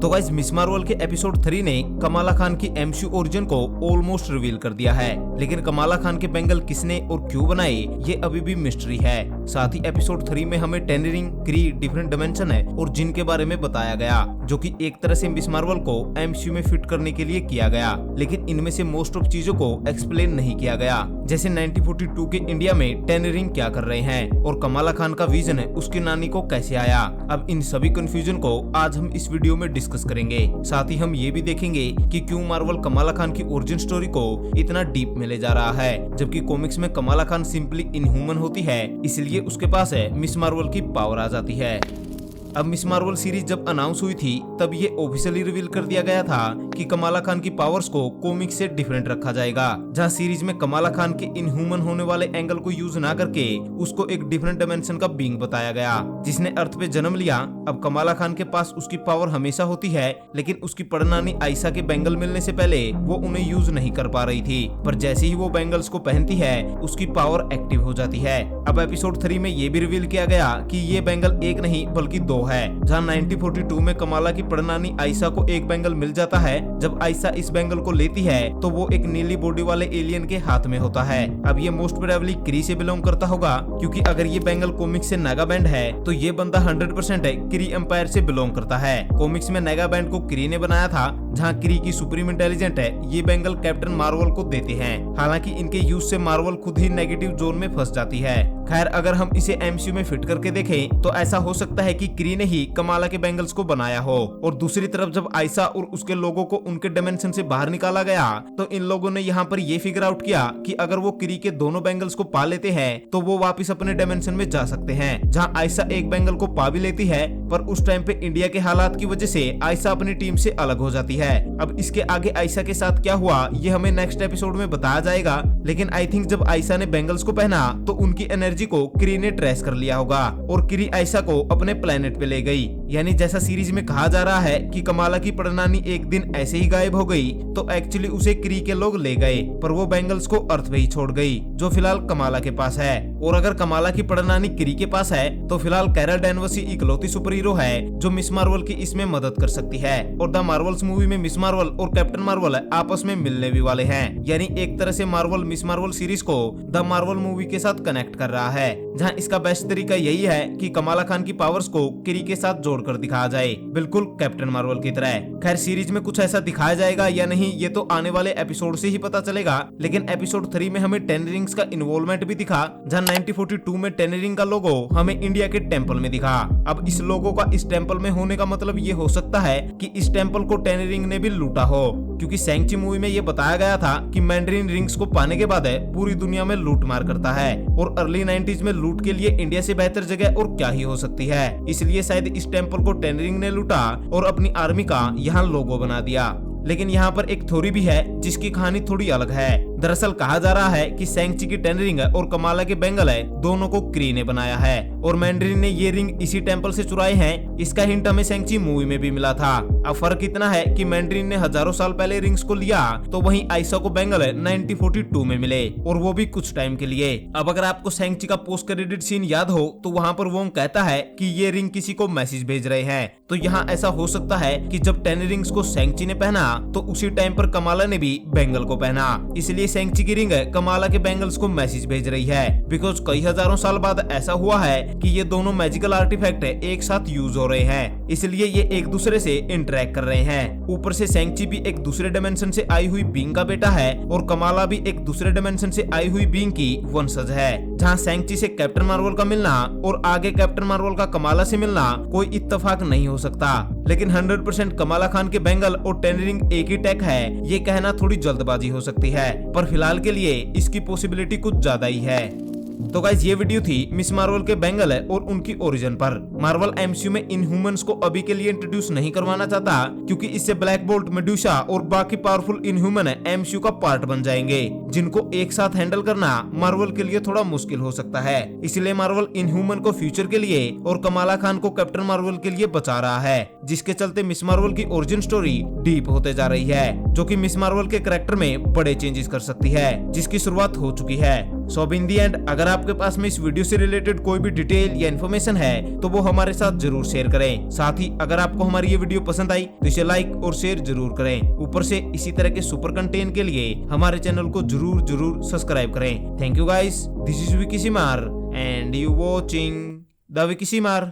तो guys miss Marvel के episode 3 ने कमाला खान की एमसीयू ओरिजिन को ऑलमोस्ट रिवील कर दिया है, लेकिन कमाला खान के बेंगल किसने और क्यों बनाए ये अभी भी मिस्ट्री है। साथ ही एपिसोड 3 में हमें टेन रिंग, क्री, डिफरेंट डिमेंशन है और जिन के बारे में बताया गया, जो कि एक तरह से मिस मार्वल को एमसीयू में फिट करने के लिए किया गया, लेकिन इनमें से मोस्ट ऑफ चीजों को एक्सप्लेन नहीं किया गया। जैसे 1942 के इंडिया में टेन रिंग क्या कर रहे हैं और कमाला खान का विजन उसकी नानी को कैसे आया। अब इन सभी कंफ्यूजन को आज हम इस वीडियो में डिस्कस करेंगे। साथ ही हम ये भी देखेंगे कि क्यों मार्वल कमाला खान की ओरिजिन स्टोरी को इतना डीप में ले जा रहा है, जबकि कॉमिक्स में कमाला खान सिंपली इनह्यूमन होती है, इसलिए उसके पास है मिस मार्वल की पावर आ जाती है। अब मिस मार्वल सीरीज जब अनाउंस हुई थी तब ये ऑफिशियली रिवील कर दिया गया था कि कमाला खान की पावर्स को कॉमिक से डिफरेंट रखा जाएगा, जहां सीरीज में कमाला खान के इनह्यूमन होने वाले एंगल को यूज ना करके उसको एक डिफरेंट डायमेंशन का बीइंग बताया गया, जिसने अर्थ पे जन्म लिया। अब कमाला खान के पास उसकी पावर हमेशा होती है, लेकिन उसकी पड़नानी आयशा के बैंगल मिलने से पहले वो उन्हें यूज नहीं कर पा रही थी, पर जैसे ही वो बैंगल्स को पहनती है उसकी पावर एक्टिव हो जाती है। अब एपिसोड 3 में ये भी रिवील किया गया कि ये बैंगल एक नहीं बल्कि दो है, जहां 1942 में कमाला की पड़नानी आयशा को एक बैंगल मिल जाता है। जब आयशा इस बैंगल को लेती है तो वो एक नीली बॉडी वाले एलियन के हाथ में होता है। अब ये मोस्ट प्रोबेबली क्री से बिलोंग करता होगा, क्योंकि अगर ये बैंगल कॉमिक से नागा बैंड है तो ये बंदा 100% क्री एम्पायर से बिलोंग करता है। कॉमिक्स में नागा बैंड को क्री ने बनाया था, जहां क्री की सुप्रीम इंटेलिजेंट है ये बैंगल कैप्टन मार्वल को देते हैं। हालांकि इनके यूज से मार्वल खुद ही नेगेटिव जोन में फंस जाती है। खैर, अगर हम इसे एमसीयू में फिट करके देखें तो ऐसा हो सकता है कि क्री ने ही कमाला के बैंगल्स को बनाया हो, और दूसरी तरफ जब आयशा और उसके लोगों को उनके डायमेंशन से बाहर निकाला गया तो इन लोगों ने यहाँ पर ये फिगर आउट किया कि अगर वो क्री के दोनों बैंगल्स को पा लेते हैं तो वो वापस अपने डायमेंशन में जा सकते हैं। जहाँ आयशा एक बैंगल को पा भी लेती है, पर उस टाइम पे इंडिया के हालात की वजह से आयशा अपनी टीम से अलग हो जाती है। अब इसके आगे आयशा के साथ क्या हुआ ये हमें नेक्स्ट एपिसोड में बताया जाएगा, लेकिन आई थिंक जब आयशा ने बैंगल्स को पहना तो उनकी एनर्जी को क्री ने ट्रेस कर लिया होगा और क्री आयशा को अपने प्लेनेट पे ले गई। यानी जैसा सीरीज में कहा जा रहा है कि कमाला की पड़नानी एक दिन ऐसे ही गायब हो गई, तो एक्चुअली उसे क्री के लोग ले गए, पर वो बैंगल्स को अर्थ पे ही छोड़ गई, जो फिलहाल कमाला के पास है। और अगर कमाला की पड़नानी क्री के पास है तो फिलहाल कैरल डैनवर्स इकलौती सुपर हीरो है जो मिस मार्वल की इसमें मदद कर सकती है। और द मार्वल्स मूवी में मिस मार्वल और कैप्टन मार्वल आपस में मिलने भी वाले हैं, यानी एक तरह से मार्वल मिस मार्वल सीरीज को द मार्वल मूवी के साथ कनेक्ट कर रहा है, जहां इसका बेस्ट तरीका यही है कि कमाला खान की पावर्स को क्री के साथ जोड़कर दिखाया जाए, बिल्कुल कैप्टन मार्वल की तरह। खैर, सीरीज में कुछ ऐसा दिखाया जाएगा या नहीं ये तो आने वाले एपिसोड से ही पता चलेगा, लेकिन एपिसोड 3 में हमें टेन रिंग्स का इन्वॉल्वमेंट भी दिखा, जहां 1942 में टेन रिंग का लोगो हमें इंडिया के टेम्पल में दिखा। अब इस लोगो का इस टेम्पल में होने का मतलब ये हो सकता है कि इस टेम्पल को टेन रिंग ने भी लूटा हो, क्योंकि शैंग-ची मूवी में ये बताया गया था कि मैंडरिन रिंग्स को पाने के बाद पूरी दुनिया में लूट मार करता है, और अर्ली 90s में लूट के लिए इंडिया से बेहतर जगह और क्या ही हो सकती है। इसलिए शायद इस टेम्पल को टेन रिंग ने लूटा और अपनी आर्मी का यहाँ लोगो बना दिया। लेकिन यहाँ पर एक थ्योरी भी है जिसकी कहानी थोड़ी अलग है। दरअसल कहा जा रहा है कि शैंग-ची की टेन रिंग और कमाला के बैंगल है दोनों को क्री ने बनाया है, और मैंडरिन ने ये रिंग इसी टेम्पल से चुराए हैं। इसका हिंट हमें शैंग-ची मूवी में भी मिला था। अब फर्क इतना है कि मैंडरिन ने हजारों साल पहले रिंग्स को लिया, तो वहीं आयशा को बैंगल 1942 में मिले, और वो भी कुछ टाइम के लिए। अब अगर आपको शैंग-ची का पोस्ट क्रेडिट सीन याद हो तो वहाँ पर वोंग कहता है कि ये रिंग किसी को मैसेज भेज रहे हैं, तो यहाँ ऐसा हो सकता है कि जब टेन रिंग्स को शैंग-ची ने पहना तो उसी टाइम पर कमाला ने भी बैंगल को पहना, इसलिए शैंग-ची की रिंग कमाला के बैंगल्स को मैसेज भेज रही है। बिकॉज कई हजारों साल बाद ऐसा हुआ है कि ये दोनों मैजिकल आर्टिफैक्ट एक साथ यूज हो रहे हैं, इसलिए ये एक दूसरे से इंटरेक्ट कर रहे हैं। ऊपर से शैंग-ची भी एक दूसरे डायमेंशन से आई हुई बीइंग का बेटा है, और कमाला भी एक दूसरे डायमेंशन से आई हुई बीइंग की वंशज है। जहाँ शैंग-ची से कैप्टन मार्वल का मिलना और आगे कैप्टन मार्वल का कमाला से मिलना कोई इत्तेफाक नहीं हो सकता, लेकिन 100% कमाला खान के बैंगल और टेन रिंग एक ही टैग है ये कहना थोड़ी जल्दबाजी हो सकती है, पर फिलहाल के लिए इसकी पॉसिबिलिटी कुछ ज्यादा ही है। तो गाइस, ये वीडियो थी मिस मार्वल के बैंगल और उनकी ओरिजिन पर। मार्वल एमसीयू में इनह्यूमंस को अभी के लिए इंट्रोड्यूस नहीं करवाना चाहता, क्योंकि इससे ब्लैक बोल्ट, मेडुसा और बाकी पावरफुल इनह्यूमन एमसीयू का पार्ट बन जाएंगे, जिनको एक साथ हैंडल करना मार्वल के लिए थोड़ा मुश्किल हो सकता है। इसलिए मार्वल इनह्यूमन को फ्यूचर के लिए और कमाला खान को कैप्टन मार्वल के लिए बचा रहा है, जिसके चलते मिस मार्वल की ओरिजिन स्टोरी डीप होते जा रही है, जो कि मिस मार्वल के कैरेक्टर में बड़े चेंजेस कर सकती है, जिसकी शुरुआत हो चुकी है। सो इन दी एंड अगर आपके पास में इस वीडियो से रिलेटेड कोई भी डिटेल या इन्फॉर्मेशन है तो वो हमारे साथ जरूर शेयर करें। साथ ही अगर आपको हमारी ये वीडियो पसंद आई तो इसे लाइक और शेयर जरूर करें। ऊपर से इसी तरह के सुपर कंटेंट के लिए हमारे चैनल को जरूर सब्सक्राइब करें। Thank you guys, this is Vicky Simar and you watching the Vicky Simar.